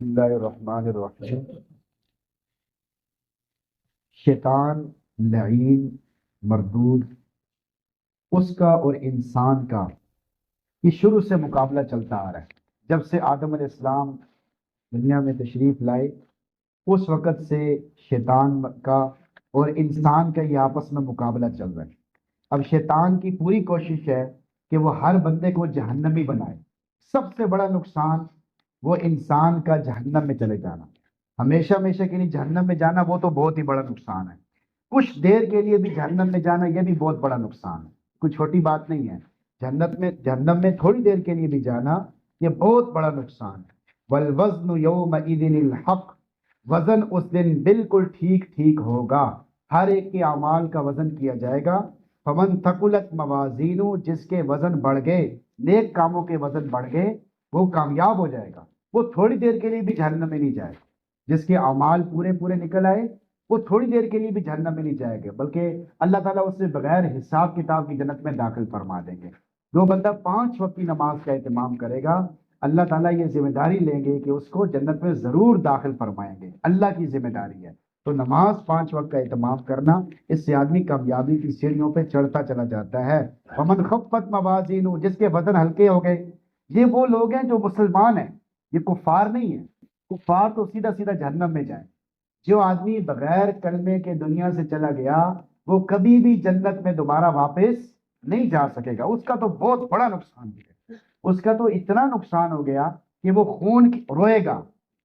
بسم اللہ الرحمن الرحیم۔ شیطان لعین مردود، اس کا اور انسان کا یہ شروع سے مقابلہ چلتا آ رہا ہے۔ جب سے آدم علیہ السلام دنیا میں تشریف لائے اس وقت سے شیطان کا اور انسان کا یہ آپس میں مقابلہ چل رہا ہے۔ اب شیطان کی پوری کوشش ہے کہ وہ ہر بندے کو جہنمی بنائے۔ سب سے بڑا نقصان وہ انسان کا جہنم میں چلے جانا، ہمیشہ ہمیشہ کے لیے جہنم میں جانا، وہ تو بہت ہی بڑا نقصان ہے۔ کچھ دیر کے لیے بھی جہنم میں جانا یہ بھی بہت بڑا نقصان ہے، کوئی چھوٹی بات نہیں ہے۔ جہنم میں تھوڑی دیر کے لیے بھی جانا یہ بہت بڑا نقصان ہے۔ والوزن یومئذ الحق، وزن اس دن بالکل ٹھیک ٹھیک ہوگا، ہر ایک کے اعمال کا وزن کیا جائے گا۔ فمن ثقلت موازینہ، جس کے وزن بڑھ گئے، نیک کاموں کے وزن بڑھ گئے، وہ کامیاب ہو جائے گا، وہ تھوڑی دیر کے لیے بھی جہنم میں نہیں جائے گا۔ جس کے اعمال پورے پورے نکل آئے وہ تھوڑی دیر کے لیے بھی جہنم میں نہیں جائے گا، بلکہ اللہ تعالیٰ اسے بغیر حساب کتاب کی جنت میں داخل فرما دیں گے۔ جو بندہ 5 وقت کی نماز کا اہتمام کرے گا، اللہ تعالیٰ یہ ذمہ داری لیں گے کہ اس کو جنت میں ضرور داخل فرمائیں گے، اللہ کی ذمہ داری ہے۔ تو نماز 5 وقت کا اہتمام کرنا، اس سے آدمی کامیابی کی سیڑھیوں پہ چڑھتا چلا جاتا ہے۔ ومن خفت موازینہ، جس کے وزن ہلکے ہو گئے، یہ وہ لوگ ہیں جو مسلمان ہیں، یہ کفار نہیں ہیں۔ کفار تو سیدھا سیدھا جہنم میں جائیں۔ جو آدمی بغیر کلمے کے دنیا سے چلا گیا وہ کبھی بھی جنت میں دوبارہ واپس نہیں جا سکے گا، اس کا تو بہت بڑا نقصان ہے۔ اس کا تو اتنا نقصان ہو گیا کہ وہ خون روئے گا،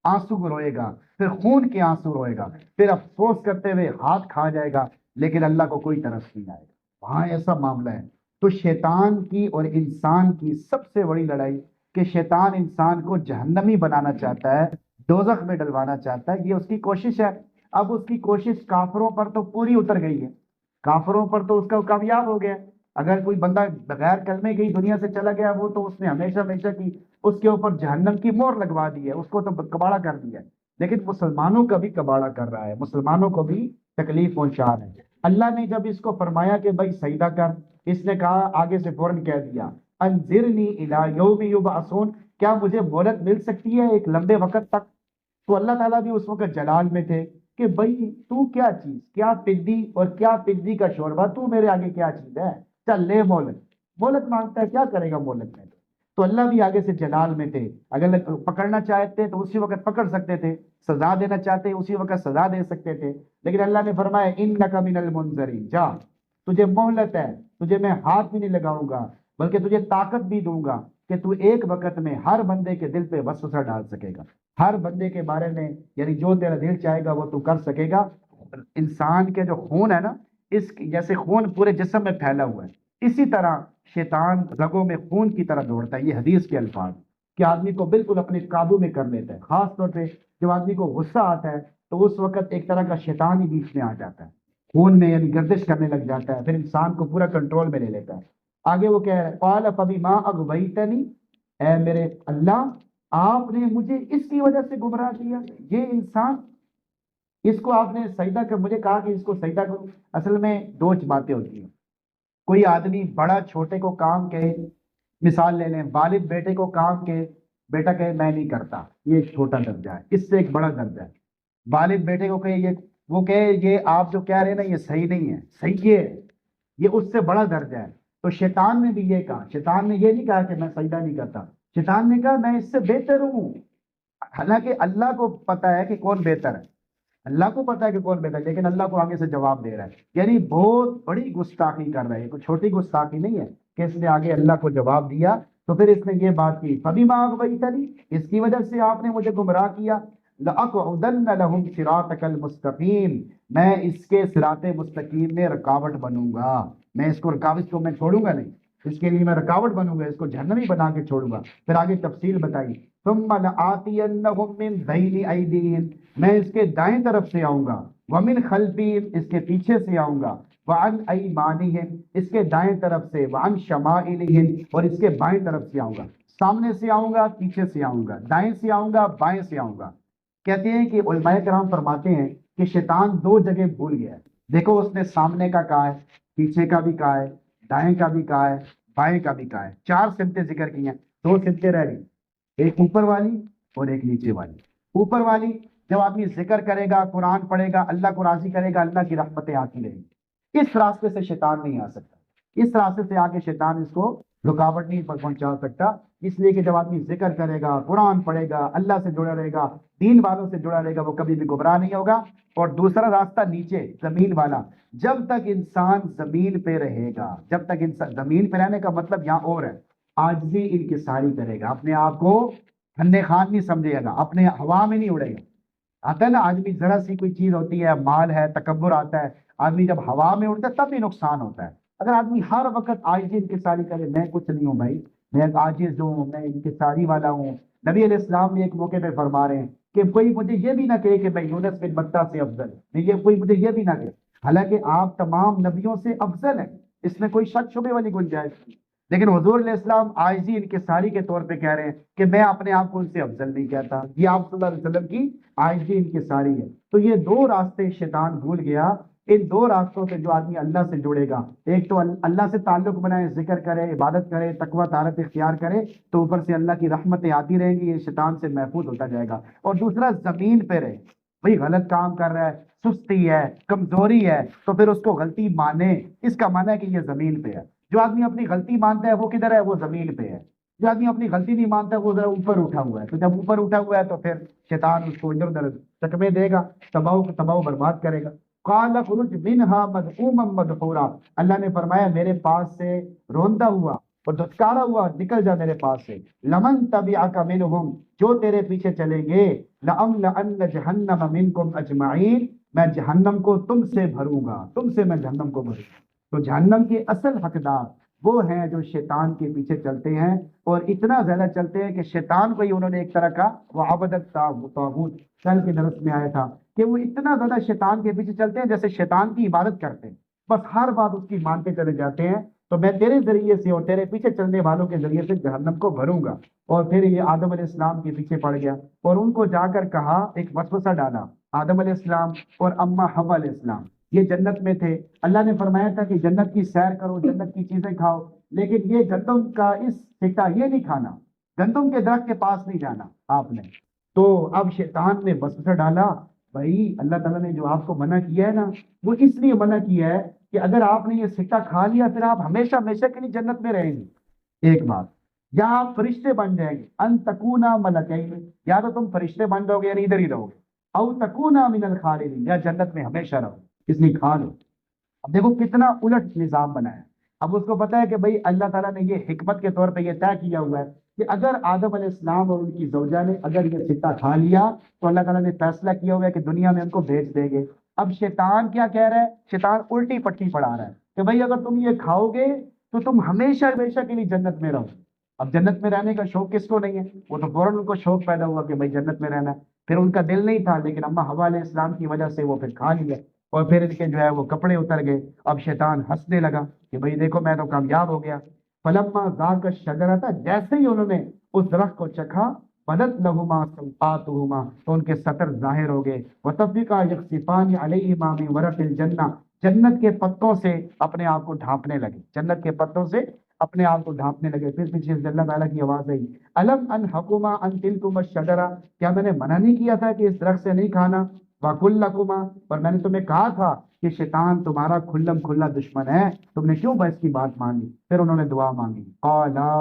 آنسو روئے گا، پھر خون کے آنسو روئے گا، پھر افسوس کرتے ہوئے ہاتھ کھا جائے گا، لیکن اللہ کو کوئی ترس نہیں آئے گا۔ وہاں ایسا معاملہ ہے۔ تو شیطان کی اور انسان کی سب سے بڑی لڑائی کہ شیطان انسان کو جہنمی بنانا چاہتا ہے، دوزخ میں ڈلوانا چاہتا ہے، یہ اس کی کوشش ہے۔ اب اس کی کوشش کافروں پر تو پوری اتر گئی ہے، کافروں پر تو اس کا کامیاب ہو گیا۔ اگر کوئی بندہ بغیر کلمے کی دنیا سے چلا گیا، وہ تو اس نے ہمیشہ ہمیشہ کی اس کے اوپر جہنم کی مہر لگوا دی ہے، اس کو تو کباڑا کر دیا ہے۔ لیکن مسلمانوں کا بھی کباڑا کر رہا ہے، مسلمانوں کو بھی تکلیف پہنچا رہا ہے۔ اللہ نے جب اس کو فرمایا کہ بھائی سجدہ کر، اس نے کہا، آگے سے فوراً کہہ دیا انذرنی الی یوم یبعثون، کیا مجھے مہلت مل سکتی ہے ایک لمبے وقت تک؟ تو اللہ تعالیٰ بھی اس وقت جلال میں تھے کہ بھائی تو کیا چیز، کیا پدی اور کیا پدی کا شوربہ، تو میرے آگے کیا چیز ہے، چل لے مہلت۔ مہلت مانگتا ہے، کیا کرے گا مہلت میں؟ تو اللہ بھی آگے سے جلال میں تھے، اگر پکڑنا چاہتے تو اسی وقت پکڑ سکتے تھے، سزا دینا چاہتے اسی وقت سزا دے سکتے تھے، لیکن اللہ نے فرمایا انک من المنذرین، جا تجھے مہلت ہے، تجھے میں ہاتھ بھی نہیں لگاؤں گا، بلکہ تجھے طاقت بھی دوں گا کہ تو ایک وقت میں ہر بندے کے دل پہ وسوسہ ڈال سکے گا، ہر بندے کے بارے میں، یعنی جو تیرا دل چاہے گا وہ تو کر سکے گا۔ انسان کے جو خون ہے نا، اس جیسے خون پورے جسم میں پھیلا ہوا ہے، اسی طرح شیطان رگوں میں خون کی طرح دوڑتا ہے۔ یہ حدیث کے الفاظ کہ آدمی کو بالکل اپنے قابو میں کر لیتا ہے۔ خاص طور پہ جب آدمی کو غصہ آتا ہے تو اس وقت ایک طرح کا شیطان ہی بیچ میں آ جاتا ہے، خون میں یعنی گردش کرنے لگ جاتا ہے، پھر انسان کو پورا کنٹرول میں لے لیتا ہے۔ آگے وہ کہہ رہا ہے قال فبما اغویتنی، اے میرے اللہ آپ نے مجھے اس کی وجہ سے گمراہ کیا، یہ انسان، اس کو آپ نے سجدہ کر، مجھے کہا کہ اس کو سجدہ کرو۔ اصل میں دو باتیں ہوتی ہیں، کوئی آدمی بڑا چھوٹے کو کام کہے، مثال لے لیں والد بیٹے کو کام کہے، بیٹا کہے میں نہیں کرتا، یہ ایک چھوٹا درجہ ہے، اس سے ایک بڑا درجہ ہے والد بیٹے کو کہے یہ، وہ کہے یہ آپ جو کہہ رہے ہیں نا یہ صحیح نہیں ہے، صحیح یہ ہے، یہ اس سے بڑا درجہ ہے۔ تو شیطان نے بھی یہ کہا، شیطان نے یہ نہیں کہا کہ میں سجدہ نہیں کرتا، شیطان نے کہا میں اس سے بہتر ہوں۔ حالانکہ اللہ کو پتا ہے کہ کون بہتر ہے، اللہ کو پتا ہے کہ کون بہتر ہے، لیکن اللہ کو آگے سے جواب دے رہا ہے، یعنی بہت بڑی گستاخی کر رہا ہے، کوئی چھوٹی گستاخی نہیں ہے کہ اس نے آگے اللہ کو جواب دیا۔ تو پھر اس نے یہ بات کی فبما اغویتنی، اس کی وجہ سے آپ نے مجھے گمراہ کیا، لأقعدن لهم صراطک المستقیم، میں اس کے صراط مستقیم میں رکاوٹ بنوں گا، میں اس کو رکاوٹ کو میں چھوڑوں گا نہیں، اس کے لیے میں رکاوٹ بنوں گا، اس کو جہنمی بنا کے چھوڑوں گا۔ پھر آگے تفصیل بتائی ثم لآتینہم من بین ایدیہم، میں اس کے دائیں طرف سے آؤں گا، ومن خلفہم، اس کے پیچھے سے آؤں گا، وعن ایمانہم، اس کے دائیں طرف سے، وعن شمائلہم، اور اس کے بائیں طرف سے آؤں گا، سامنے سے آؤں گا، پیچھے سے آؤں گا، دائیں سے آؤں گا، بائیں سے آؤں گا۔ کہتے ہیں کہ علماء کرام فرماتے ہیں کہ شیطان 2 جگہ بھول گیا ہے، دیکھو اس نے سامنے کا کہا ہے، پیچھے کا بھی کہا ہے، دائیں کا بھی کہا ہے، بائیں کا بھی کہا ہے، 4 سمتیں ذکر کی ہیں، 2 سمتیں رہ گئی، ایک اوپر والی اور ایک نیچے والی۔ اوپر والی، جب آدمی ذکر کرے گا، قرآن پڑھے گا، اللہ کو راضی کرے گا، اللہ کی رحمتیں آتی رہیں گی۔ اس راستے سے شیطان نہیں آ سکتا، اس راستے سے آ کے شیطان اس کو رکاوٹ نہیں پہنچا سکتا۔ اس لیے کہ جب آدمی ذکر کرے گا، قرآن پڑھے گا، اللہ سے جڑا رہے گا، دین والوں سے جڑا رہے گا، وہ کبھی بھی گمراہ نہیں ہوگا۔ اور دوسرا راستہ نیچے زمین والا، جب تک انسان زمین پہ رہے گا، جب تک انسان زمین پہ رہنے کا مطلب یہاں اور ہے، عاجزی انکساری کرے گا، اپنے آپ کو ٹھنڈے خان نہیں سمجھے گا، اپنے ہوا میں نہیں اڑے گا۔ آتا ہے نا آدمی، ذرا سی کوئی چیز ہوتی ہے، مال ہے، تکبر آتا ہے، آدمی جب ہوا میں اڑتا ہے تب بھی نقصان ہوتا ہے۔ اگر آدمی ہر وقت عاجزی انکساری کرے، میں کچھ نہیں ہوں بھائی، میں ایک عاجز ہوں، میں انکساری والا ہوں۔ نبی علیہ السلام بھی ایک موقع پہ فرما رہے ہیں کہ کوئی مجھے یہ بھی نہ کہے کہ میں یونس بن متہ سے افضل ہوں، یہ کوئی مجھے یہ بھی نہ کہے، حالانکہ آپ تمام نبیوں سے افضل ہیں، اس میں کوئی شک شبے والی گنجائش نہیں۔ لیکن حضور علیہ السلام عاجزی انکساری کے طور پہ کہہ رہے ہیں کہ میں اپنے آپ کو ان سے افضل نہیں کہتا۔ یہ آپ صلی اللہ علیہ وسلم کی عاجزی انکساری ہے۔ تو یہ دو راستے شیطان بھول گیا، ان دو راستوں سے جو آدمی اللہ سے جڑے گا، ایک تو اللہ سے تعلق بنائے، ذکر کرے، عبادت کرے، تقوی طہارت اختیار کرے، تو اوپر سے اللہ کی رحمتیں آتی رہیں گی، یہ شیطان سے محفوظ ہوتا جائے گا۔ اور دوسرا زمین پہ رہے، بھئی غلط کام کر رہا ہے، سستی ہے، کمزوری ہے، تو پھر اس کو غلطی مانے، اس کا معنی ہے کہ یہ زمین پہ ہے۔ جو آدمی اپنی غلطی مانتا ہے وہ کدھر ہے؟ وہ زمین پہ ہے۔ جو آدمی اپنی غلطی نہیں مانتا وہ ذرا اوپر اٹھا ہوا ہے، تو جب اوپر اٹھا ہوا ہے تو پھر شیطان اس کو ادھر ادھر چکمے دے گا، تباہ برباد کرے گا۔ قال اخرج منها مذءوما مدحورا، اللہ نے فرمایا میرے پاس سے روندہ ہوا اور دھتکارا ہوا، نکل جا میرے پاس سے۔ لمن تبعک منهم، جو تیرے پیچھے چلیں گے، لأملأن جہنم منکم اجمعین، میں جہنم کو تم سے بھروں گا، تم سے میں جہنم کو بھروں گا۔ تو جہنم کے اصل حقدار وہ ہیں جو شیطان کے پیچھے چلتے ہیں، اور اتنا زیادہ چلتے ہیں کہ شیطان کو ہی انہوں نے ایک طرح کا وہ عبادت طاغوت، کل کے درس میں آیا تھا کہ وہ اتنا زیادہ شیطان کے پیچھے چلتے ہیں جیسے شیطان کی عبادت کرتے ہیں، بس ہر بات اس کی مانتے چلے جاتے ہیں۔ تو میں تیرے ذریعے سے اور تیرے پیچھے چلنے والوں کے ذریعے سے جہنم کو بھروں گا۔ اور پھر یہ آدم علیہ السلام کے پیچھے پڑ گیا اور ان کو جا کر کہا، ایک وسوسہ ڈالا۔ آدم علیہ السلام اور اما حوا علیہ السلام یہ جنت میں تھے، اللہ نے فرمایا تھا کہ جنت کی سیر کرو، جنت کی چیزیں کھاؤ، لیکن یہ گندم کا اس سکہ یہ نہیں کھانا، گندم کے درخت کے پاس نہیں جانا آپ نے۔ تو اب شیطان نے وسوسہ ڈالا، بھائی اللہ تعالیٰ نے جو آپ کو منع کیا ہے نا، وہ اس لیے منع کیا ہے کہ اگر آپ نے یہ سکہ کھا لیا پھر آپ ہمیشہ ہمیشہ کے لیے جنت میں رہیں گے۔ ایک بات، یا آپ فرشتے بن جائیں گے، ان تکونا ملکین، یا تو تم فرشتے بن جاؤ گے یعنی ادھر ہی رہو گے، او تکونا من الخالدین، یا جنت میں ہمیشہ رہو، اس لیے کھا لو۔ اب دیکھو کتنا الٹ نظام بنا ہے۔ اب اس کو پتا ہے کہ بھئی اللہ تعالیٰ نے یہ حکمت کے طور پہ یہ طے کیا ہوا ہے کہ اگر آدم علیہ السلام اور ان کی زوجہ نے اگر یہ سکہ کھا لیا تو اللہ تعالیٰ نے فیصلہ کیا ہوا ہے کہ دنیا میں ان کو بھیج دیں گے۔ اب شیطان کیا کہہ رہا ہے؟ شیطان الٹی پٹی پڑھا رہا ہے کہ بھئی اگر تم یہ کھاؤ گے تو تم ہمیشہ ہمیشہ کے لیے جنت میں رہو۔ اب جنت میں رہنے کا شوق کس کو نہیں ہے؟ وہ تو فوراً ان کو شوق پیدا ہوا کہ بھئی جنت میں رہنا ہے۔ پھر ان کا دل نہیں تھا، لیکن اما حوا علیہ السلام کی وجہ سے وہ پھر کھا لیا، اور پھر ان کے جو ہے وہ کپڑے اتر گئے۔ اب شیطان ہنسنے لگا کہ بھئی دیکھو میں تو کامیاب ہو گیا۔ فلما ذاق الشجرۃ، جیسے ہی انہوں نے اس درخت کو چکھا، بدت لہما سوآتہما، تو ان کے سطر ظاہر ہو گئے، وطفقا یخصفان علیہما من ورق الجنہ، جنت کے پتوں سے اپنے آپ کو ڈھانپنے لگے، جنت کے پتوں سے اپنے آپ کو ڈھانپنے لگے۔ پھر پیچھے سے اللہ تعالیٰ کی آواز آئی، الم انحکما ان تلکما الشجرہ، کیا میں نے منع نہیں کیا تھا کہ اس درخت سے نہیں کھانا؟ وَقُلْ لَكُمَا، اور میں نے تمہیں کہا تھا کہ شیطان تمہارا کھلم کھلا دشمن ہے، تم نے کیوں بس کی بات مانی؟ پھر انہوں نے دعا مانگی، قالا،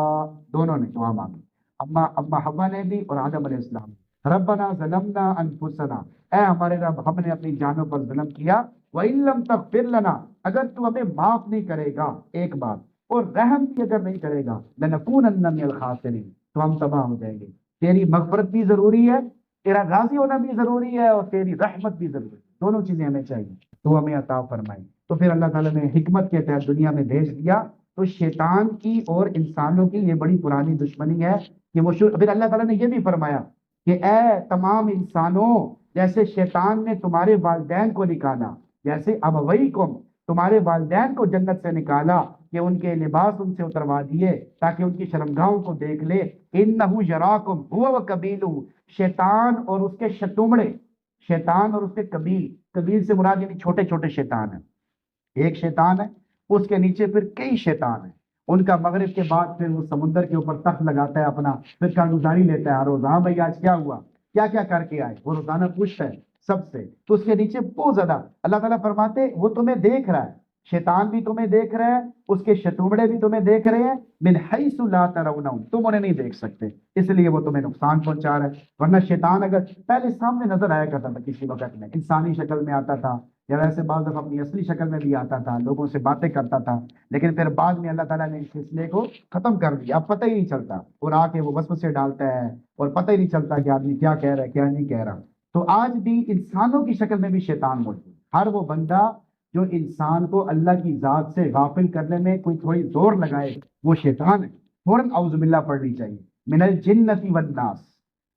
دونوں نے دعا مانگی، اما حوا نے بھی اور آدم علیہ السلام نے، ربنا ظلمنا انفسنا، اے ہمارے رب ہم نے اپنی جانوں پر ظلم کیا، وَإِن لَّمْ تَغْفِرْ لَنَا، اگر تو ہمیں معاف نہیں کرے گا، ایک بات، اور رحم بھی اگر نہیں کرے گا، لَنَكُونَنَّ مِنَ الْخَاسِرِينَ، تو ہم تباہ ہو جائیں گے۔ تیری مغفرت بھی ضروری ہے، تیرا راضی ہونا بھی ضروری ہے، اور تیری رحمت بھی ضروری ہے، دونوں چیزیں ہمیں چاہیے، تو ہمیں عطا فرمائی۔ تو پھر اللہ تعالیٰ نے حکمت کے تحت دنیا میں بھیج دیا۔ تو شیطان کی اور انسانوں کی یہ بڑی پرانی دشمنی ہے کہ وہ پھر اللہ تعالیٰ نے یہ بھی فرمایا کہ اے تمام انسانوں، جیسے شیطان نے تمہارے والدین کو نکالا، جیسے ابویکم، تمہارے والدین کو جنت سے نکالا کہ ان کے لباس ان سے اتروا دیے تاکہ ان کی شرمگاہوں کو دیکھ لے، انہ یراکم هو وقبیلہ، شیطان اور اس کے شتومڑے، شیطان اور اس کے قبیل سے مراد یعنی چھوٹے چھوٹے شیطان ہیں، ایک شیطان ہے، اس کے نیچے پھر کئی شیطان ہیں، ان کا مغرب کے بعد پھر وہ سمندر کے اوپر تخت لگاتا ہے اپنا، پھر کارگزاری لیتا ہے ہر روز، ہاں بھائی آج کیا ہوا، کیا کیا کر کے آئے، وہ روزانہ پوچھتا ہے سب سے، تو اس کے نیچے بہت زیادہ اللہ تعالیٰ فرماتے وہ تمہیں دیکھ رہا ہے، شیطان بھی تمہیں دیکھ رہا ہے، اس کے شتومڑے بھی تمہیں دیکھ رہے ہیں، من حیث لا ترونہم، تم انہیں نہیں دیکھ سکتے، اس لیے وہ تمہیں نقصان پہنچا رہا ہے۔ ورنہ شیطان اگر پہلے سامنے نظر آیا کرتا تھا کسی وقت میں، انسانی شکل میں آتا تھا، یا ویسے بعض دفعہ اپنی اصلی شکل میں بھی آتا تھا، لوگوں سے باتیں کرتا تھا، لیکن پھر بعد میں اللہ تعالیٰ نے اس سلسلے کو ختم کر دیا، اب پتہ ہی نہیں چلتا، اور آ کے وہ وسوسے ڈالتا ہے اور پتہ ہی نہیں چلتا کہ آدمی کیا کہہ رہا ہے کیا نہیں کہہ رہا۔ تو آج بھی انسانوں کی شکل میں بھی شیطان موجود ہے۔ ہر وہ بندہ جو انسان کو اللہ کی ذات سے غافل کرنے میں کوئی تھوڑی زور لگائے وہ شیطان ہے، فوراً اعوذ باللہ پڑھنی چاہیے۔ من الجنۃ والناس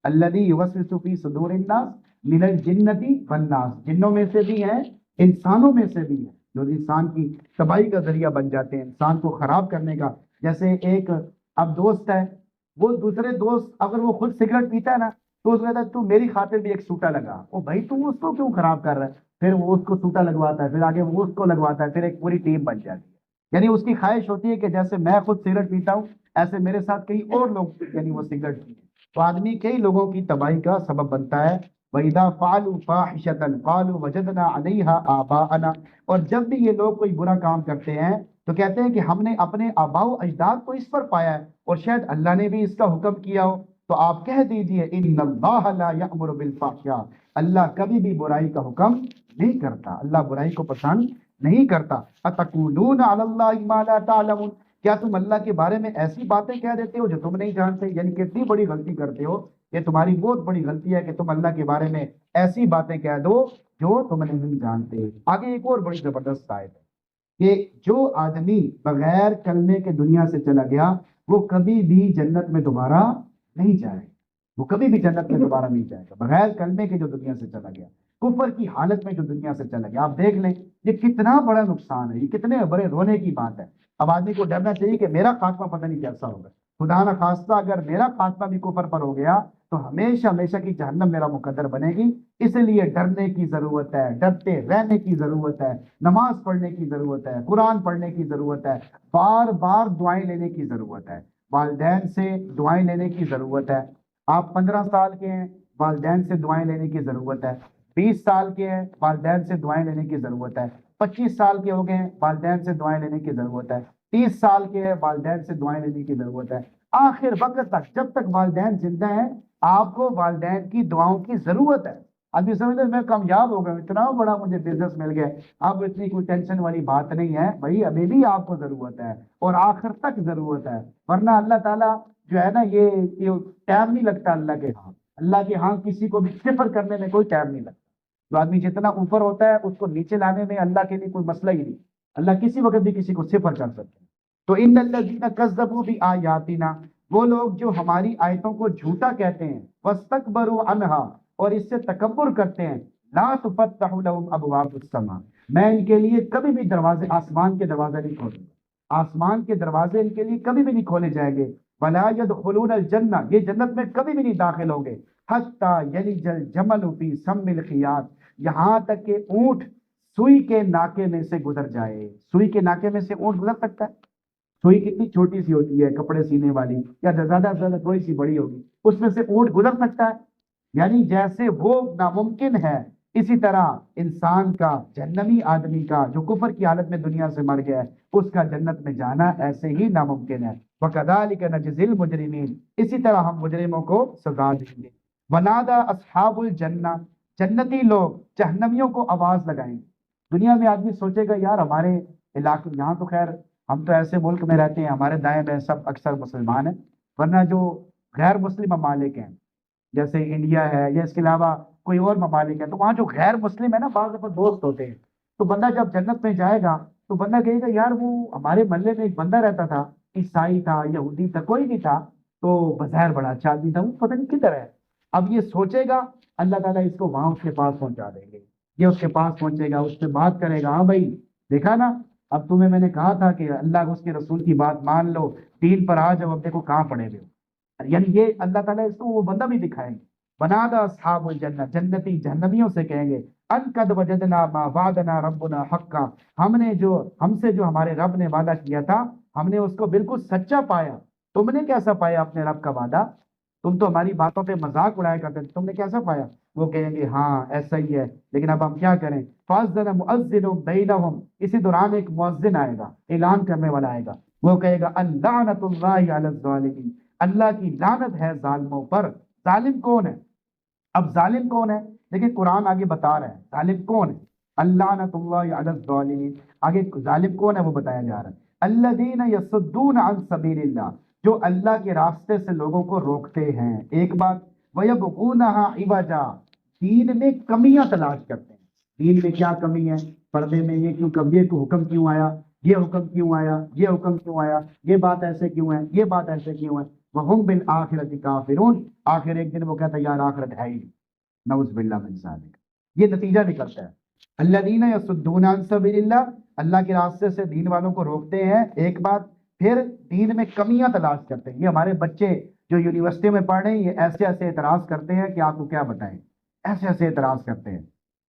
الذی یوسوس فی صدور الناس، من الجنۃ والناس، جنوں میں سے بھی ہیں انسانوں میں سے بھی ہیں، جو انسان کی تباہی کا ذریعہ بن جاتے ہیں، انسان کو خراب کرنے کا۔ جیسے ایک اب دوست ہے، وہ دوسرے دوست اگر وہ خود سگریٹ پیتا ہے نا تو اس کہتا ہے تو میری خاطر بھی ایک سوٹا لگا، او بھائی تو اس کو کیوں خراب کر رہا ہے؟ پھر وہ اس کو سوٹا لگواتا ہے، پھر آگے وہ اس کو لگواتا ہے، پھر ایک پوری ٹیم بن جاتی ہے۔ یعنی اس کی خواہش ہوتی ہے کہ جیسے میں خود سگریٹ پیتا ہوں ایسے میرے ساتھ کئی اور لوگ یعنی وہ سگریٹ پیتے، تو آدمی کئی لوگوں کی تباہی کا سبب بنتا ہے۔ وَإِذَا فَعَلُوا فَاحِشَةً قَالُوا وَجَدْنَا عَلَيْهَا آبَاءَنَا، اور جب بھی یہ لوگ کوئی برا کام کرتے ہیں تو کہتے ہیں کہ ہم نے اپنے آباء و اجداد کو اس پر پایا ہے، اور شاید اللہ نے بھی اس کا حکم کیا ہو۔ تو آپ کہہ دیجئے ان اللہ لا یأمر بالفحشاء، اللہ کبھی بھی برائی کا حکم نہیں کرتا، اللہ برائی کو پسند نہیں کرتا۔ اتقولون علی اللہ ما لا تعلمون، کیا تم اللہ کے بارے میں ایسی باتیں کہہ دیتے ہو جو تم نہیں جانتے؟ یعنی کتنی بڑی غلطی کرتے ہو، یہ تمہاری بہت بڑی غلطی ہے کہ تم اللہ کے بارے میں ایسی باتیں کہہ دو جو تم نہیں جانتے۔ آگے ایک اور بڑی زبردست آیت ہے کہ جو آدمی بغیر کلمے کے دنیا سے چلا گیا وہ کبھی بھی جنت میں دوبارہ نہیں جائے، وہ کبھی بھی جنت میں دوبارہ نہیں جائے گا بغیر کلمے کے جو دنیا سے چلا گیا، کفر کی حالت میں جو دنیا سے چلا گیا۔ آپ دیکھ لیں یہ کتنا بڑا نقصان ہے، یہ کتنے بڑے رونے کی بات ہے۔ اب آدمی کو ڈرنا چاہیے کہ میرا خاتمہ پتہ نہیں کیسا ہوگا، خدا نہ خواستہ اگر میرا خاتمہ بھی کفر پر ہو گیا تو ہمیشہ ہمیشہ کی جہنم میرا مقدر بنے گی۔ اس لیے ڈرنے کی ضرورت ہے، ڈرتے رہنے کی ضرورت ہے، نماز پڑھنے کی ضرورت ہے، قرآن پڑھنے کی ضرورت ہے، بار بار دعائیں لینے کی ضرورت ہے، والدین سے دعائیں لینے کی ضرورت ہے۔ آپ 15 سال کے ہیں، والدین سے دعائیں لینے کی ضرورت ہے، 20 سال کے ہیں، والدین سے دعائیں لینے کی ضرورت ہے، 25 سال کے ہو گئے ہیں، والدین سے دعائیں لینے کی ضرورت ہے، 30 سال کے ہیں، والدین سے دعائیں لینے کی ضرورت ہے، آخر وقت تک جب تک والدین زندہ ہیں آپ کو والدین کی دعاؤں کی ضرورت ہے۔ آدمی سمجھتے میں کامیاب ہو گیا، اتنا بڑا مجھے بزنس مل گیا، اب اتنی کوئی ٹینشن والی بات نہیں ہے بھائی، ابھی بھی آپ کو ضرورت ہے اور آخر تک ضرورت ہے۔ ورنہ اللہ تعالیٰ جو ہے نا یہ ٹائم نہیں لگتا اللہ کے ہاں، اللہ کے ہاں کسی کو بھی صفر کرنے میں کوئی ٹائم نہیں لگتا۔ جو آدمی جتنا اوپر ہوتا ہے اس کو نیچے لانے میں اللہ کے لیے کوئی مسئلہ ہی نہیں، اللہ کسی وقت بھی کسی کو صفر کر سکتے ہیں۔ تو ان الذین کذبوا بآیاتنا، وہ لوگ جو ہماری آیتوں کو جھوٹا کہتے ہیں، واستکبروا عنہا، اور اس سے تکبر کرتے ہیں، لا تفتح لهم ابواب السماء، میں ان کے لیے کبھی بھی دروازے آسمان کے دروازے نہیں کھولوں گا، آسمان کے دروازے ان کے لیے کبھی بھی نہیں کھولے جائیں گے، ولا يدخلون الجنہ، یہ جنت میں کبھی بھی نہیں داخل ہوں گے، حتی یلج الجمل فی سم الخیاط، یہاں تک کہ اونٹ سوئی کے ناکے میں سے گزر جائے۔ سوئی کے ناکے میں سے اونٹ گزر سکتا ہے؟ سوئی کتنی چھوٹی سی ہوتی ہے کپڑے سینے والی، یا زیادہ سے زیادہ تھوڑی سی بڑی ہوگی، اس میں سے اونٹ گزر سکتا ہے؟ یعنی جیسے وہ ناممکن ہے اسی طرح انسان کا، جہنمی آدمی کا جو کفر کی حالت میں دنیا سے مر گیا ہے اس کا جنت میں جانا ایسے ہی ناممکن ہے۔ وَكَذَلِكَ نَجْزِي الْمُجْرِمِينَ، اسی طرح ہم مجرموں کو سزا دیں گے۔ وَنَادَى أَصْحَابُ الْجَنَّةِ، جنتی لوگ جہنمیوں کو آواز لگائیں گے۔ دنیا میں آدمی سوچے گا یار ہمارے علاقے یہاں تو خیر ہم تو ایسے ملک میں رہتے ہیں ہمارے دائیں بائیں سب اکثر مسلمان ہیں، ورنہ جو غیر مسلم ممالک ہیں جیسے انڈیا ہے یا اس کے علاوہ کوئی اور ممالک ہے تو وہاں جو غیر مسلم ہے نا بعض دفعہ دوست ہوتے ہیں، تو بندہ جب جنت میں جائے گا تو بندہ کہے گا یار وہ ہمارے محلے میں ایک بندہ رہتا تھا، عیسائی تھا، یہودی تھا، کوئی بھی تھا، تو بظاہر بڑا اچھا آدمی تھا، وہ پتہ نہیں کدھر ہے۔ اب یہ سوچے گا اللہ تعالیٰ اس کو وہاں اس کے پاس پہنچا دیں گے، یہ اس کے پاس پہنچے گا، اس سے بات کرے گا، ہاں بھائی دیکھا نا اب تمہیں میں نے کہا تھا کہ اللہ اس کے رسول کی بات مان لو، دین پر آ جاؤ، اب دیکھو کہاں پڑے ہوئے ہو۔ یعنی یہ اللہ تعالیٰ اس کو وہ بندہ بھی دکھائیں گے۔ بنادى اصحاب الجنہ، جنتی جہنمیوں سے کہیں گے ان قد وجدنا ما وعدنا ربنا حقا، ہم سے جو ہمارے رب نے وعدہ کیا تھا ہم نے اس کو بالکل سچا پایا۔ تم نے کیسا پایا اپنے رب کا وعدہ؟ تم تو ہماری باتوں پہ مذاق اڑایا کرتے تھے، تم نے کیسا پایا؟ وہ کہیں گے ہاں ایسا ہی ہے، لیکن اب ہم کیا کریں؟ فَأَذَّنَ مُؤَذِّنٌ بَيْنَهُمْ، اسی دوران ایک مؤذن آئے گا، اعلان کرنے والا آئے گا، وہ کہے گا اللعنۃ اللہ علی الظالمین، اللہ کی لعنت ہے ظالموں پر۔ ظالم کون ہے؟ اب ظالم کون ہے؟ دیکھیں قرآن آگے بتا رہا ہے ظالم کون ہے، اللعنۃ اللہ علی الظالمین، آگے ظالم کون ہے وہ بتایا جا رہا ہے، الذین یصدون عن سبیل اللہ، جو اللہ کے راستے سے لوگوں کو روکتے ہیں، ایک بات، وَيَبْغُونَهَا عِوَجًا، دین میں کمیاں تلاش کرتے ہیں، دین میں کیا کمی ہے، پردے میں یہ کیوں کم، یہ حکم کیوں آیا، یہ حکم کیوں آیا، یہ حکم کیوں آیا، یہ بات ایسے کیوں ہے، یہ بات ایسے کیوں ہے، وَهُمْ بِالْآخِرَةِ کافرون، آخر ایک دن وہ کہتا ہے یار آخرت ہے ہی نہیں، نعوذ باللہ من ذالک، یہ نتیجہ نکلتا ہے۔ الذین یصدون عن سبیل اللہ، اللہ کے راستے سے دین والوں کو روکتے ہیں، ایک بات، پھر دین میں کمیاں تلاش کرتے ہیں۔ یہ ہمارے بچے جو یونیورسٹی میں پڑھ رہے ہیں یہ ایسے ایسے اعتراض کرتے ہیں کہ آپ کو کیا بتائیں، ایسے ایسے اعتراض کرتے ہیں،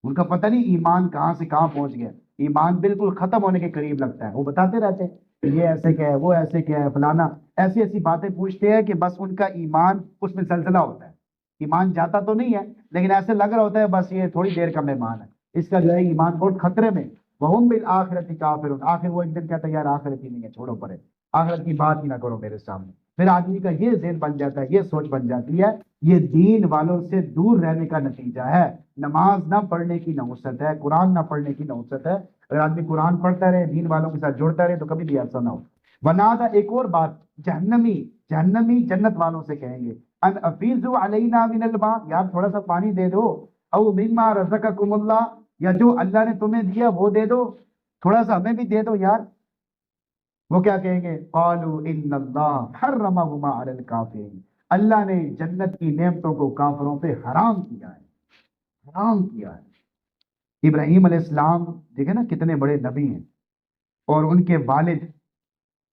ان کا پتہ نہیں ایمان کہاں سے کہاں پہنچ گیا، ایمان بالکل ختم ہونے کے قریب لگتا ہے، وہ بتاتے رہتے ہیں کہ یہ ایسے کیا ہے، وہ ایسے کیا ہے، فلانا، ایسی ایسی باتیں پوچھتے ہیں کہ بس ان کا ایمان اس میں زلزلہ ہوتا ہے، ایمان جاتا تو نہیں ہے لیکن ایسے لگ رہا ہوتا ہے بس یہ تھوڑی دیر کا مہمان ہے، اس کا جو ہے ایمان بہت خطرے میں، وَهُمْ بِالْآخِرَةِ کافرون، آخر وہ ایک دن کہتا ہے یار آخرت ہی نہیں ہے، چھوڑو پرے، آخرت کی بات ہی نہ کرو میرے سامنے۔ پھر آدمی کا یہ ذہن بن جاتا ہے، یہ سوچ بن جاتی ہے، یہ دین والوں سے دور رہنے کا نتیجہ ہے، نماز نہ پڑھنے کی نحوست ہے، قرآن نہ پڑھنے کی نحوست ہے، اگر آدمی قرآن پڑھتا رہے، دین والوں کے ساتھ جڑتا رہے تو کبھی بھی ایسا نہ ہو۔ ونادى، ایک اور بات، جہنمی جنت والوں سے کہیں گے ان افیضوا علینا من الماء، یار تھوڑا سا پانی دے دو، او مما رزقکم اللہ، یا جو اللہ نے تمہیں دیا وہ دے دو، تھوڑا سا ہمیں بھی دے دو یار۔ وہ کیا کہیں گے؟ قالوا ان اللہ حرمہما علی الکافرین، اللہ نے جنت کی نعمتوں کو کافروں پہ حرام کیا ہے، حرام کیا ہے۔ ابراہیم علیہ السلام دیکھیں نا کتنے بڑے نبی ہیں، اور ان کے والد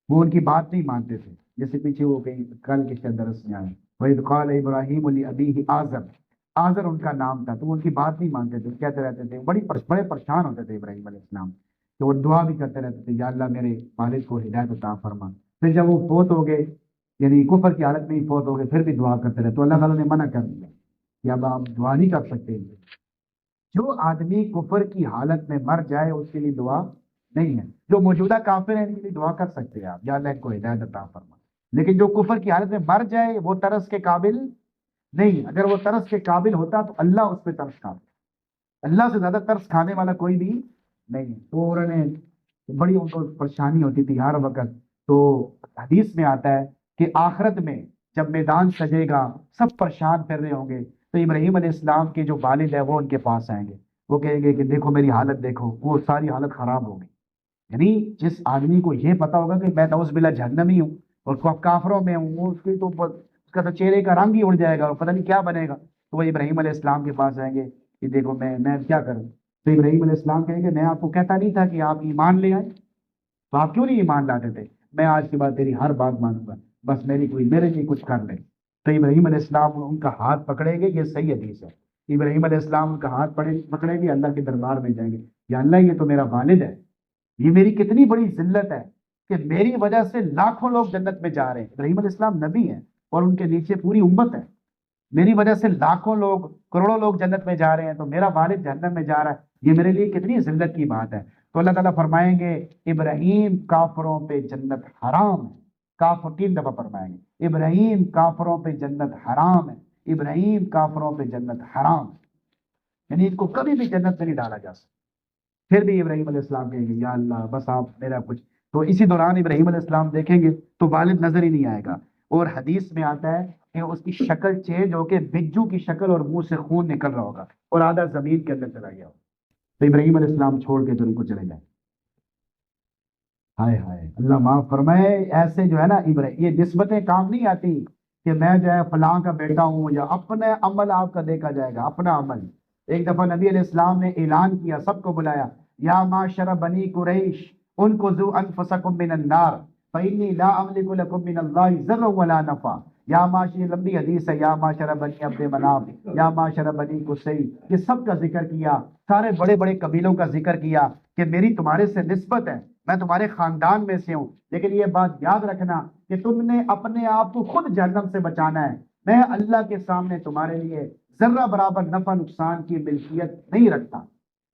وہ ان کی بات نہیں مانتے تھے، جیسے پیچھے وہ کہیں کل کے درس میں آئے، وَإِذْ قَالَ إِبْرَاهِيمُ لِأَبِيهِ آزر، آزر ان کا نام تھا، تو وہ ان کی بات نہیں مانتے تھے، کہتے رہتے تھے، بڑے پریشان ہوتے تھے ابراہیم علیہ السلام، تو وہ دعا بھی کرتے رہتے تھے یا اللہ میرے والد کو ہدایت عطا فرما۔ پھر جب وہ فوت ہو گئے، یعنی کفر کی حالت میں ہی فوت ہو گئے، پھر بھی دعا کرتے رہے، تو اللہ تعالیٰ نے منع کر دیا کہ اب آپ دعا نہیں کر سکتے، جو آدمی کفر کی حالت میں مر جائے اس کے لیے دعا نہیں ہے، جو موجودہ کافر ہیں ان کے لیے دعا کر سکتے ہیں آپ، یا اللہ ان کو ہدایت عطا فرما، لیکن جو کفر کی حالت میں مر جائے وہ ترس کے قابل نہیں، اگر وہ ترس کے قابل ہوتا تو اللہ اس پہ ترس کھاتا، اللہ سے زیادہ ترس کھانے والا کوئی بھی نہیں ہے، تو انہوں نے بڑی ان کو پریشانی ہوتی تھی ہر وقت۔ تو حدیث میں آتا ہے کہ آخرت میں جب میدان سجے گا سب پریشان پھر رہے ہوں گے، تو ابراہیم علیہ السلام کے جو والد ہے وہ ان کے پاس آئیں گے، وہ کہیں گے کہ دیکھو میری حالت دیکھو، وہ ساری حالت خراب ہو گئی، یعنی جس آدمی کو یہ پتا ہوگا کہ میں نعوذ باللہ جہنمی ہوں اور کافروں میں ہوں، وہ اس کا تو چہرے کا رنگ ہی اڑ جائے گا، اور پتہ نہیں کیا بنے گا، تو وہ ابراہیم علیہ السلام کے پاس آئیں گے کہ دیکھو میں کیا کروں، تو ابراہیم علیہ السلام کہیں گے میں آپ کو کہتا نہیں تھا کہ آپ ایمان لے آئیں، تو آپ کیوں نہیں ایمان لاتے تھے، میں آج کے بعد تیری ہر بات مانوں گا، بس میرے لیے کچھ کر لے۔ تو ابراہیم علیہ السلام ان کا ہاتھ پکڑیں گے، یہ صحیح حدیث ہے، ابراہیم علیہ السلام ان کا ہاتھ پکڑیں گے، اللہ کے دربار میں جائیں گے، یا اللہ یہ تو میرا والد ہے، یہ میری کتنی بڑی ذلت ہے کہ میری وجہ سے لاکھوں لوگ جنت میں جا رہے ہیں، ابراہیم علیہ السلام نبی ہیں اور ان کے نیچے پوری امت ہے، میری وجہ سے لاکھوں لوگ کروڑوں لوگ جنت میں جا رہے ہیں، تو میرا والد جہنم میں جا رہا ہے، یہ میرے لیے کتنی ذلت کی بات ہے۔ تو اللہ تعالیٰ فرمائیں گے ابراہیم کافروں پہ جنت حرام ہے، کافر 3 دفعہ فرمائیں گے ابراہیم کافروں پہ جنت حرام ہے، ابراہیم کافروں پہ جنت حرام ہے، یعنی ان کو کبھی بھی جنت میں نہیں ڈالا جا سکتا۔ پھر بھی ابراہیم علیہ السلام کہیں گے یا اللہ بس آپ میرا کچھ، تو اسی دوران ابراہیم علیہ السلام دیکھیں گے تو والد نظر ہی نہیں آئے گا، اور حدیث میں آتا ہے کہ اس کی شکل چینج ہو کے بجو کی شکل اور منہ سے خون نکل رہا ہوگا اور آدھا زمین کے اندر چلا گیا ہوگا، تو ابراہیم علیہ السلام چھوڑ کے تو ان کو چلے جائیں۔ ہائے ہائے اللہ معاف فرمائے، ایسے جو ہے نا یہ نسبتیں کام نہیں آتی کہ میں جو ہے فلاں کا بیٹا ہوں، یا اپنا عمل آپ کا دیکھا جائے گا، اپنا عمل۔ ایک دفعہ نبی علیہ السلام نے اعلان کیا، سب کو بلایا، یا معاشر بنی قریش انقذوا انفسکم من النار فانی لا املک لکم من اللہ ضرا ولا نفع، یا معاشر، لمبی حدیث ہے، یا معاشر بنی عبد مناف، یا معاشر بنی قصی، یہ سب کا ذکر کیا، سارے بڑے بڑے قبیلوں کا ذکر کیا کہ میری تمہارے سے نسبت ہے، میں تمہارے خاندان میں سے ہوں، لیکن یہ بات یاد رکھنا کہ تم نے اپنے آپ کو خود جہنم سے بچانا ہے، میں اللہ کے سامنے تمہارے لیے ذرہ برابر نفع نقصان کی ملکیت نہیں رکھتا۔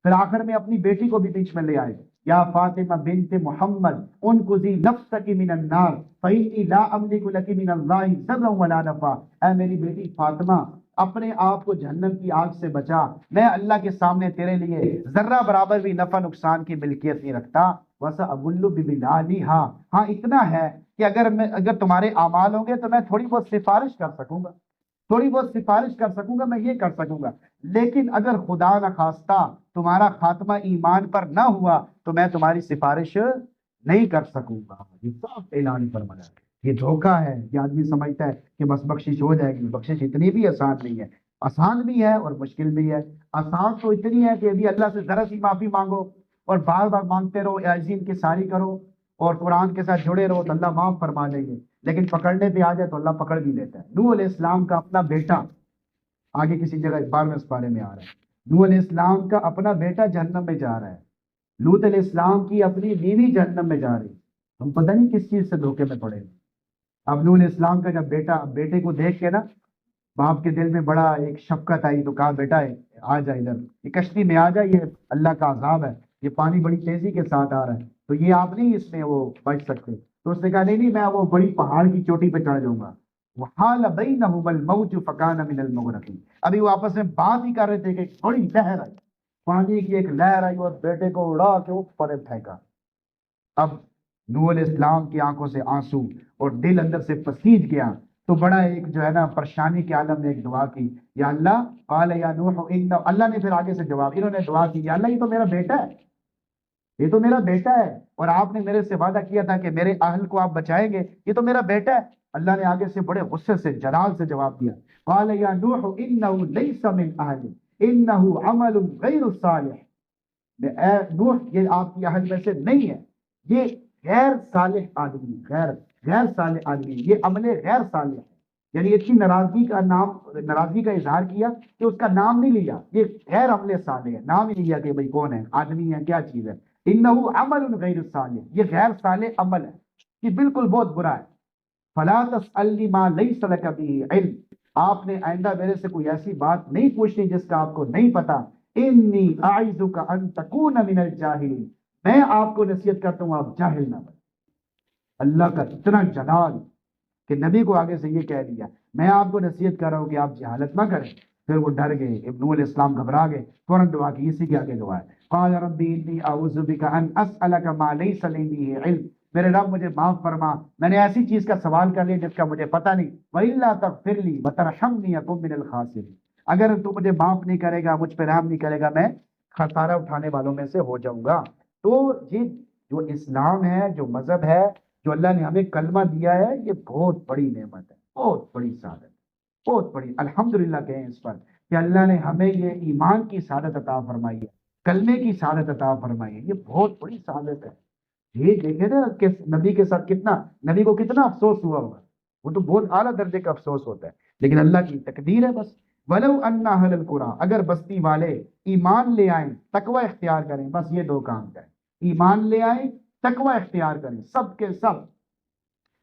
پھر آخر میں اپنی بیٹی کو بھی بیچ میں لے آئے، یا فاطمہ بنت محمد انقذی نفسک من النار فإنی لا املک لک من اللہ ضرا ولا نفع، اے میری بیٹی فاطمہ اپنے آپ کو جہنم کی آگ سے بچا، میں اللہ کے سامنے تیرے لیے ذرہ برابر بھی نفع نقصان کی ملکیت نہیں رکھتا۔ وَسَأَبُلُّ بِبِلَالِهَا، ہاں اتنا ہے کہ اگر تمہارے اعمال ہوں گے تو میں تھوڑی بہت سفارش کر سکوں گا، تھوڑی بہت سفارش کر سکوں گا، میں یہ کر سکوں گا، لیکن اگر خدا نخواستہ تمہارا خاتمہ ایمان پر نہ ہوا تو میں تمہاری سفارش نہیں کر سکوں گا۔ یہ صاف اعلان فرمایا ہے۔ یہ دھوکہ ہے کہ آدمی سمجھتا ہے کہ بس بخشش ہو جائے گی، بخشش اتنی بھی آسان نہیں ہے، آسان بھی ہے اور مشکل بھی ہے۔ آسان تو اتنی ہے کہ ابھی اللہ سے ذرا سی معافی مانگو اور بار بار مانگتے رہو، عاجزی کی ساری کرو اور قرآن کے ساتھ جڑے رہو تو اللہ معاف فرما دیں گے، لیکن پکڑنے پہ آ جائے تو اللہ پکڑ بھی لیتا ہے۔ نوح علیہ السلام کا اپنا بیٹا، آگے کسی جگہ 12ویں سپارے میں آ رہا ہے، نوح علیہ السلام کا اپنا بیٹا جہنم میں جا رہا ہے، لوط علیہ السلام کی اپنی بیوی جہنم میں جا رہی ہے، ہم پتہ نہیں کس چیز سے دھوکے میں پڑے۔ اب نوح علیہ السلام کا جب بیٹے کو دیکھ کے نا باپ کے دل میں بڑا ایک شفقت آئی تو کہا بیٹا آ جا ادھر، یہ کشتی میں آ جا، یہ اللہ کا عذاب ہے، یہ پانی بڑی تیزی کے ساتھ آ رہا ہے تو یہ آپ نہیں اس میں وہ بچ سکتے۔ تو اس نے کہا نہیں میں وہ بڑی پہاڑ کی چوٹی پہ چڑھ جاؤں گا۔ وحال بینہما الموج فکان من المغرقین، ابھی وہ آپس میں بات ہی کر رہے تھے کہ بڑی لہر آئی، پانی کی ایک لہر آئی اور بیٹے کو اڑا کے اوپر پھینکا۔ اب نوح علیہ السلام کی آنکھوں سے آنسو اور دل اندر سے پسیج گیا، تو بڑا ایک جو ہے نا پریشانی کے عالم میں ایک دعا کی، یا اللہ قال یا نوح اللہ نے پھر آگے سے جواب، انہوں نے دعا کی، یا اللہ یہ تو میرا بیٹا ہے، یہ تو میرا بیٹا ہے اور آپ نے میرے سے وعدہ کیا تھا کہ میرے اہل کو آپ بچائیں گے، یہ تو میرا بیٹا ہے۔ اللہ نے آگے سے بڑے غصے سے جلال سے جواب دیا، قال یا نوح انه ليس من اهل انه عمل غیر صالح، اے نوح یہ آپ کی اہل میں سے نہیں ہے، یہ غیر صالح آدمی، غیر صالح آدمی، یہ عمل غیر صالح ہے۔ یعنی اتنی ناراضگی کا اظہار کیا کہ اس کا نام نہیں لیا، یہ غیر عمل صالح ہے، نام ہی نہیں لیا کہ بھائی کون ہے، آدمی ہے، کیا چیز ہے۔ انه عمل غیر صالح، یہ غیر صالح عمل ہے، یہ بالکل بہت برا ہے۔ فلا تسألنی ما لیس لک به علم، آپ نے آئندہ میرے سے کوئی ایسی بات نہیں پوچھنی جس کا آپ کو نہیں پتا۔ انی اعظک ان تکون من الجاہلین، میں آپ کو نصیحت کرتا ہوں آپ جاہل نہ بنیں۔ اللہ کا اتنا جلال کہ نبی کو آگے سے یہ کہہ دیا، میں آپ کو نصیحت کر رہا ہوں کہ آپ جہالت نہ کریں۔ پھر وہ ڈر گئے، نوح علیہ السلام گھبرا گئے، فوراً دعا کی، اسی کے آگے دعا ہے، قال ربی انی اعوذ بک ان اسألک ما لیس لی به علم، میرے رب مجھے معاف فرما، میں نے ایسی چیز کا سوال کر لیا جس کا مجھے پتہ نہیں، وَإِلَّا تَغْفِرْ لِي وَتَرْحَمْنِي أَكُن مِّنَ الْخَاسِرِينَ، اگر تو مجھے معاف نہیں کرے گا، مجھ پہ رحم نہیں کرے گا، میں خسارہ اٹھانے والوں میں سے ہو جاؤں گا۔ تو یہ جو اسلام ہے، جو مذہب ہے، جو اللہ نے ہمیں کلمہ دیا ہے، یہ بہت بڑی نعمت ہے، بہت بڑی سعادت، بہت بڑی، الحمدللہ کہیں اس پر کہ اللہ نے ہمیں یہ ایمان کی سعادت عطا فرمائی ہے، کلمے کی سعادت عطا فرمائی ہے، یہ بہت بڑی سعادت ہے۔ یہ دیکھیں نا کہ نبی کے ساتھ نبی کو کتنا افسوس ہوا ہوگا، وہ تو بہت اعلیٰ درجے کا افسوس ہوتا ہے، لیکن اللہ کی تقدیر ہے بس۔ وَلَوْ أَنَّ أَهْلَ الْقُرَىٰ، اگر بستی والے ایمان لے آئیں، تقوی اختیار کریں، بس یہ دو کام کریں، ایمان لے آئیں، تقوی اختیار کریں، سب کے سب،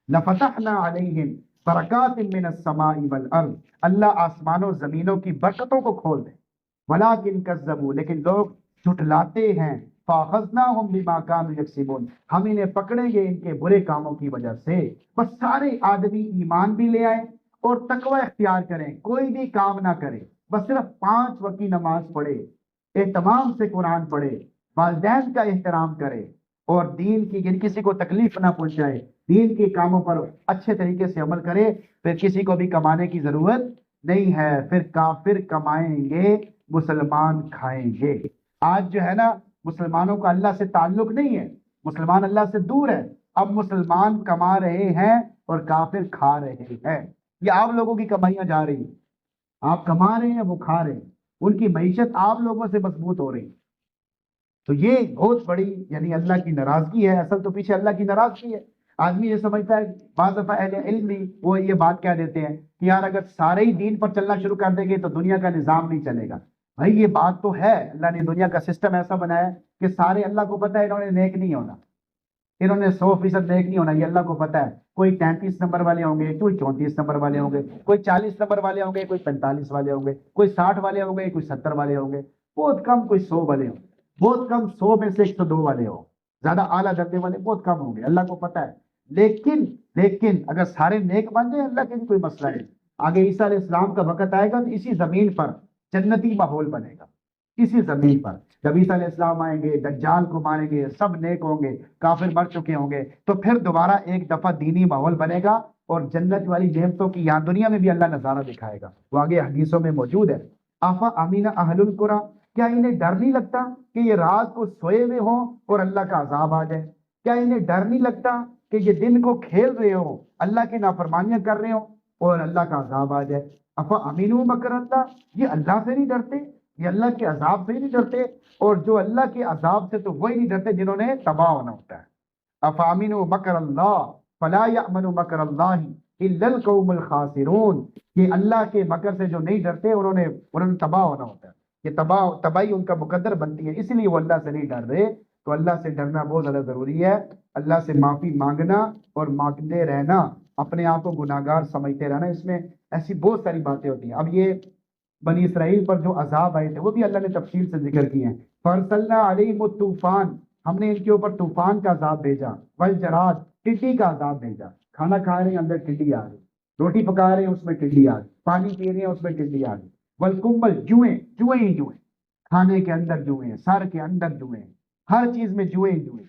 لَفَتَحْنَا عَلَيْهِمْ بَرَكَاتٍ مِّنَ السَّمَاءِ وَالْأَرْضِ، اللہ آسمانوں زمینوں کی برکتوں کو کھول دیں، وَلَٰكِن كَذَّبُوا، لیکن لوگ جھٹلاتے ہیں، فَأَخَذْنَاهُمْ بِمَا كَانُوا يَكْسِبُونَ، ہم انہیں پکڑیں گے ان کے برے کاموں کی وجہ سے۔ بس سارے آدمی ایمان بھی لے آئیں اور تقوی اختیار کریں، کوئی بھی کام نہ کرے، بس صرف 5 وقت کی نماز پڑھے، اہتمام سے قرآن پڑھے، والدین کا احترام کرے اور دین کی کسی کو تکلیف نہ پہنچائے، دین کے کاموں پر اچھے طریقے سے عمل کرے، پھر کسی کو بھی کمانے کی ضرورت نہیں ہے، پھر کافر کمائیں گے، مسلمان کھائیں گے۔ آج جو ہے نا مسلمانوں کا اللہ سے تعلق نہیں ہے، مسلمان اللہ سے دور ہے، اب مسلمان کما رہے ہیں اور کافر کھا رہے ہیں، یہ آپ لوگوں کی کمائیاں جا رہی ہیں، آپ کما رہے ہیں وہ کھا رہے ہیں، ان کی معیشت آپ لوگوں سے مضبوط ہو رہی ہے۔ تو یہ بہت بڑی یعنی اللہ کی ناراضگی ہے، اصل تو پیچھے اللہ کی ناراضگی ہے۔ آدمی یہ سمجھتا ہے، بعض دفعہ اہل علم بھی وہ یہ بات کہہ دیتے ہیں کہ یار اگر سارے ہی دین پر چلنا شروع کر دیں گے تو دنیا کا نظام نہیں چلے گا۔ بھائی یہ بات تو ہے، اللہ نے دنیا کا سسٹم ایسا بنایا ہے کہ سارے اللہ کو پتہ ہے انہوں نے نیک نہیں ہونا، انہوں نے 100% نیک نہیں ہونا، یہ اللہ کو پتا ہے. کوئی 33 نمبر والے ہوں گے، کوئی 34 نمبر والے ہوں گے، کوئی 40 نمبر والے ہوں گے، کوئی 45 والے ہوں گے، کوئی 60 والے ہوں گے، کوئی 70 والے ہوں گے، بہت کم کوئی 100 والے ہوں گے، بہت کم 100 میں سے 102 والے ہوں. زیادہ اعلیٰ درجے والے بہت کم ہوں گے، اللہ کو پتا ہے. لیکن اگر سارے نیک بن جائیں، اللہ کے لیے کوئی مسئلہ نہیں. آگے عیسیٰ علیہ السلام کا وقت آئے گا تو اسی زمین پر جنتی ماحول بنے گا. اسی زمین پر جب عیسیٰ علیہ السلام آئیں گے، دجال کو ماریں گے، سب نیک ہوں گے، کافر مر چکے ہوں گے، تو پھر دوبارہ ایک دفعہ دینی ماحول بنے گا اور جنت والی نعمتوں کی یہاں دنیا میں بھی اللہ نظارہ دکھائے گا. وہ آگے حدیثوں میں موجود ہے. آفا امین اہل القرا، کیا انہیں ڈر نہیں لگتا کہ یہ رات کو سوئے ہوئے ہوں اور اللہ کا عذاب آ جائے؟ کیا انہیں ڈر نہیں لگتا کہ یہ دن کو کھیل رہے ہوں، اللہ کی نافرمانیاں کر رہے ہوں اور اللہ کا عذاب آ جائے؟ افا امین مکر اللہ، یہ اللہ سے نہیں ڈرتے، یہ اللہ کے عذاب سے نہیں ڈرتے. اور جو اللہ کے عذاب سے تو وہی نہیں ڈرتے جنہوں نے تباہ ہونا ہوتا ہے. افامین مکر اللہ فلا یأمن مکر اللہ الا القوم الخاسرون، یہ اللہ کے مکر سے جو نہیں ڈرتے انہوں نے تباہ ہونا ہوتا ہے. یہ تباہی ان کا مقدر بنتی ہے، اس لیے وہ اللہ سے نہیں ڈر رہے. تو اللہ سے ڈرنا بہت زیادہ ضروری ہے. اللہ سے معافی مانگنا اور مانگتے رہنا، اپنے آپ کو گناہگار سمجھتے رہنا، اس میں ایسی بہت ساری باتیں ہوتی ہیں. اب یہ بنی اسرائیل پر جو عذاب آئے تھے وہ بھی اللہ نے تفصیل سے ذکر کیے ہیں. فَأَرْسَلْنَا عَلَيْهِمُ الطُّوفَانَ، ہم نے ان کے اوپر طوفان کا عذاب بھیجا. وَالْجَرَادَ، ٹڈی کا عذاب بھیجا. کھانا کھا رہے ہیں اندر ٹڈی آ گئی، روٹی پکا رہے ہیں اس میں ٹڈی آ گئی، پانی پی رہے ہیں اس میں ٹڈی آ گئی. والکمل، جوئیں ہی جوئیں، کھانے کے اندر جوئیں، سر کے اندر جوئیں، ہر چیز میں جوئیں ہی جوئیں.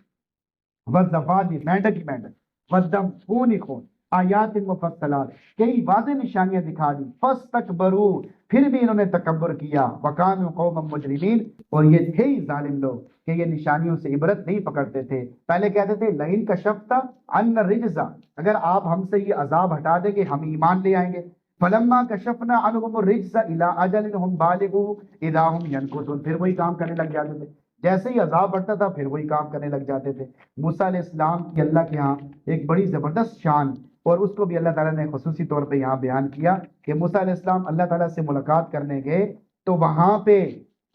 والضفادع، مینڈک ہی مینڈک. والدم، خون ہی خون. آیات مفصلات، کئی واضح نشانیاں دکھا دی. فاستکبروا، پھر بھی انہوں نے تکبر کیا. وکانوا قوما مجرمین، اور یہ تھے ہی ظالم لوگ کہ یہ نشانیوں سے عبرت نہیں پکڑتے تھے. پہلے کہتے تھے لئن کشفت عنا الرجز، اگر آپ ہم سے یہ عذاب ہٹا دیں گے ہم ایمان لے آئیں گے. فلما کشفنا عنهم الرجز الى اجل هم بالغوا اذا هم ينكثون، پھر وہی کام کرنے لگ جاتے تھے. جیسے ہی عذاب بڑھتا تھا پھر وہی کام کرنے لگ جاتے تھے. موسیٰ علیہ السلام کی اللہ کے ہاں ایک بڑی زبردست شان، اور اس کو بھی اللہ تعالیٰ نے خصوصی طور پہ یہاں بیان کیا کہ موسیٰ علیہ السلام اللہ تعالیٰ سے ملاقات کرنے گئے تو وہاں پہ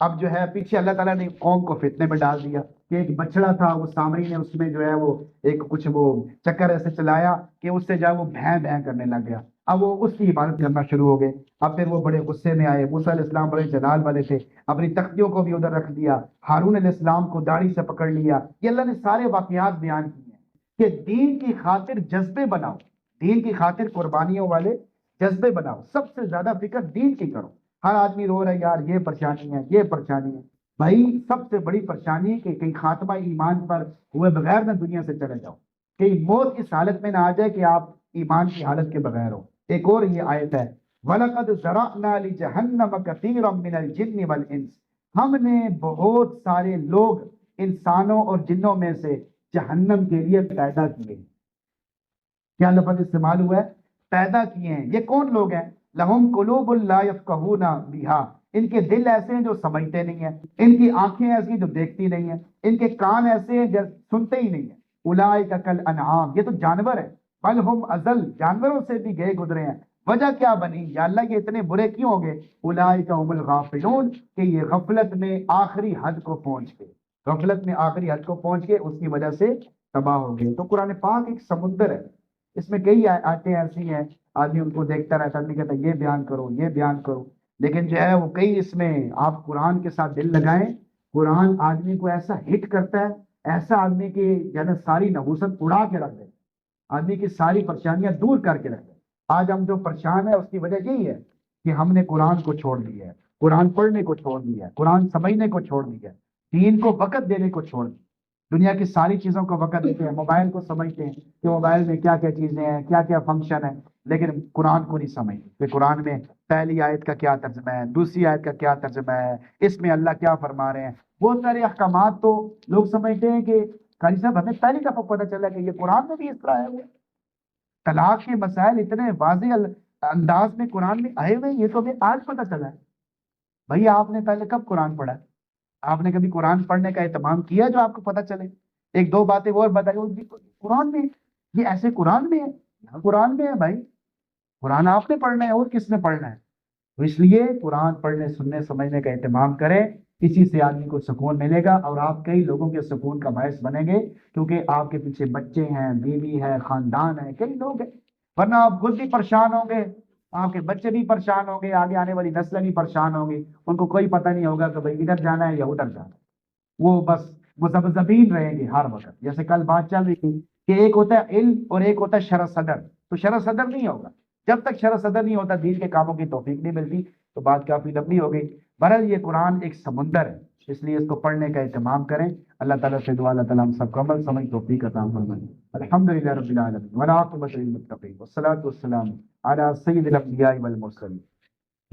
اب جو ہے پیچھے اللہ تعالیٰ نے قوم کو فتنے میں ڈال دیا کہ ایک بچڑا تھا، وہ سامری نے اس میں جو ہے وہ ایک کچھ وہ چکر ایسے چلایا کہ اس سے جو ہے وہ بھین بھین کرنے لگ گیا. اب وہ اس کی عبادت کرنا شروع ہو گئے. اب پھر وہ بڑے غصے میں آئے. موسیٰ علیہ السلام بڑے جلال والے تھے، اپنی تختیوں کو بھی ادھر رکھ دیا. ہارون علیہ السلام کو داڑھی سے پکڑ لیا. یہ اللہ نے سارے واقعات بیان کیے ہیں کہ دین کی خاطر جذبے بناؤ، دین کی خاطر قربانیوں والے جذبے بناؤ. سب سے زیادہ فکر دین کی کرو. ہر آدمی رو رہا ہے یار یہ پریشانی ہے، یہ پریشانی ہے. بھائی سب سے بڑی پریشانی ہے کہ کہیں خاتمہ ایمان پر ہوئے بغیر نہ دنیا سے چلے جاؤ، کہیں موت اس حالت میں نہ آ جائے کہ آپ ایمان کی حالت کے بغیر ہو. ایک اور یہ آیت ہے وَلَقَدْ ذَرَأْنَا لِجَهَنَّمَ كَثِيرًا مِنَ الْجِنِّ وَالْإِنسِ، ہم نے بہت سارے لوگ انسانوں اور جنوں میں سے جہنم کے لیے پیدا کیے. کیا لفظ استعمال ہوا ہے؟ پیدا کیے ہیں. یہ کون لوگ ہیں؟ لہم قلوب لا یفقہون بہا، ان کے دل ایسے ہیں جو سمجھتے نہیں ہیں، ان کی آنکھیں ایسی جو دیکھتی نہیں ہیں، ان کے کان ایسے ہیں جو سنتے ہی نہیں ہیں. اولئک کالانعام، یہ تو جانور ہے. بل ہم ازل، جانوروں سے بھی گئے گزرے ہیں. وجہ کیا بنی یا اللہ یہ اتنے برے کیوں ہو گئے؟ اولئک هم الغافلون، کہ یہ غفلت میں آخری حد کو پہنچ گئے، غفلت میں آخری حد کو پہنچ گئے، اس کی وجہ سے تباہ ہو گئے. تو قرآن پاک ایک سمندر ہے، اس میں کئی آیتیں ایسی ہیں آدمی ان کو دیکھتا رہتا ہے، آدمی کہتا ہے یہ بیان کرو یہ بیان کرو، لیکن جو ہے وہ کئی اس میں آپ قرآن کے ساتھ دل لگائیں. قرآن آدمی کو ایسا ہٹ کرتا ہے، ایسا آدمی کی یعنی ساری نحوست اڑا کے رکھ دے، آدمی کی ساری پریشانیاں دور کر کے رکھ دے. آج ہم جو پریشان ہیں اس کی وجہ یہی ہے کہ ہم نے قرآن کو چھوڑ دیا ہے، قرآن پڑھنے کو چھوڑ دیا ہے، قرآن سمجھنے کو چھوڑ دیا ہے، دین کو وقت دینے کو چھوڑ دیا. دنیا کی ساری چیزوں کو وقت دیتے ہیں، موبائل کو سمجھتے ہیں کہ موبائل میں کیا کیا چیزیں ہیں، کیا کیا فنکشن ہے، لیکن قرآن کو نہیں سمجھتے کہ قرآن میں پہلی آیت کا کیا ترجمہ ہے، دوسری آیت کا کیا ترجمہ ہے، اس میں اللہ کیا فرما رہے ہیں. بہت سارے احکامات تو لوگ سمجھتے ہیں کہ قاری صاحب ہمیں پہلی دفعہ پتہ چلا کہ یہ قرآن میں بھی اس طرح ہے. طلاق کے مسائل اتنے واضح انداز میں قرآن میں آئے ہوئے، یہ تو ہمیں آج پتہ چلا ہے. بھائی آپ نے پہلے کب قرآن پڑھا ہے؟ آپ نے کبھی قرآن پڑھنے کا اہتمام کیا جو آپ کو پتہ چلے؟ ایک دو باتیں اور بتائیے قرآن میں، یہ ایسے قرآن میں ہے، یہاں قرآن میں ہے. بھائی قرآن آپ نے پڑھنا ہے اور کس نے پڑھنا ہے؟ تو اس لیے قرآن پڑھنے سننے سمجھنے کا اہتمام کریں. اسی سے آدمی کو سکون ملے گا اور آپ کئی لوگوں کے سکون کا باعث بنیں گے، کیونکہ آپ کے پیچھے بچے ہیں، بیوی ہے، خاندان ہے، کئی لوگ ہیں، ورنہ آپ خود بھی پریشان ہوں گے، آپ کے بچے بھی پریشان ہوں گے، آگے آنے والی نسلیں بھی پریشان ہوں گی، ان کو کوئی پتہ نہیں ہوگا کہ بھائی ادھر جانا ہے یا ادھر جانا ہے، وہ بس مذبذبین رہیں گے ہر وقت۔ جیسے کل بات چل رہی تھی کہ ایک ہوتا ہے علم اور ایک ہوتا ہے شرح صدر، تو شرح صدر نہیں ہوگا جب تک شرح صدر نہیں ہوتا، دین کے کاموں کی توفیق نہیں ملتی۔ تو بات کافی لمبی ہو گئی۔ بہرحال یہ قرآن ایک سمندر ہے، اس لیے اس کو پڑھنے کا اہتمام کریں۔ اللہ تعالیٰ سے دعا اللہ تعالیٰ ہم سب کو عمل سمجھ توفیق عطا فرمائے۔ الحمدللہ رب العالمین والعاقبۃ للمتقین والصلاۃ والسلام علی سید الانبیاء والمرسلین۔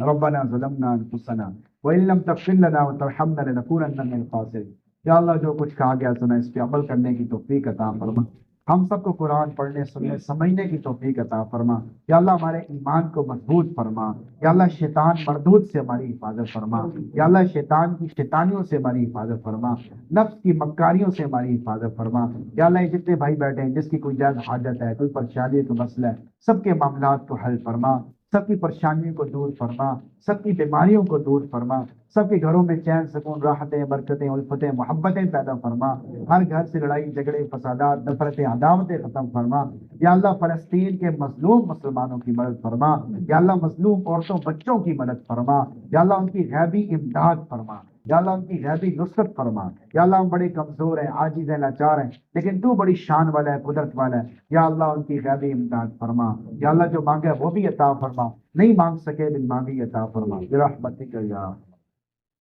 ربنا ظلمنا انفسنا وان لم تغفر لنا وترحمنا لنكونن من الخاسرین۔ یا اللہ جو کچھ کہا گیا سنا اس پہ عمل کرنے کی توفیق عطا فرما، ہم سب کو قرآن پڑھنے سننے سمجھنے کی توفیق عطا فرما۔ یا اللہ ہمارے ایمان کو مضبوط فرما۔ یا اللہ شیطان مردود سے ہماری حفاظت فرما۔ یا اللہ شیطان کی شیطانیوں سے ہماری حفاظت فرما، نفس کی مکاریوں سے ہماری حفاظت فرما۔ یا اللہ یہ جتنے بھائی بیٹھے ہیں جس کی کوئی جائز حاجت ہے، کوئی پریشانی کوئی مسئلہ ہے، سب کے معاملات کو حل فرما، سب کی پریشانیوں کو دور فرما، سب کی بیماریوں کو دور فرما، سب کے گھروں میں چین سکون راحتیں برکتیں الفتیں محبتیں پیدا فرما، ہر گھر سے لڑائی جھگڑے فسادات نفرتیں عداوتیں ختم فرما۔ یا اللہ فلسطین کے مظلوم مسلمانوں کی مدد فرما۔ یا اللہ مظلوم عورتوں بچوں کی مدد فرما۔ یا اللہ ان کی غیبی امداد فرما۔ یا اللہ ان کی غیبی نصرت فرما۔ یا اللہ ہم بڑے کمزور ہیں، عاجز ہیں، لاچار ہیں، لیکن تو بڑی شان والا ہے، قدرت والا ہے۔ یا اللہ ان کی غیبی امداد فرما۔ یا اللہ جو مانگے وہ بھی عطا فرما، نہیں مانگ سکے بن مانگی عطا فرما برحمتک یا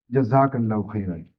جزاک اللہ خیرا۔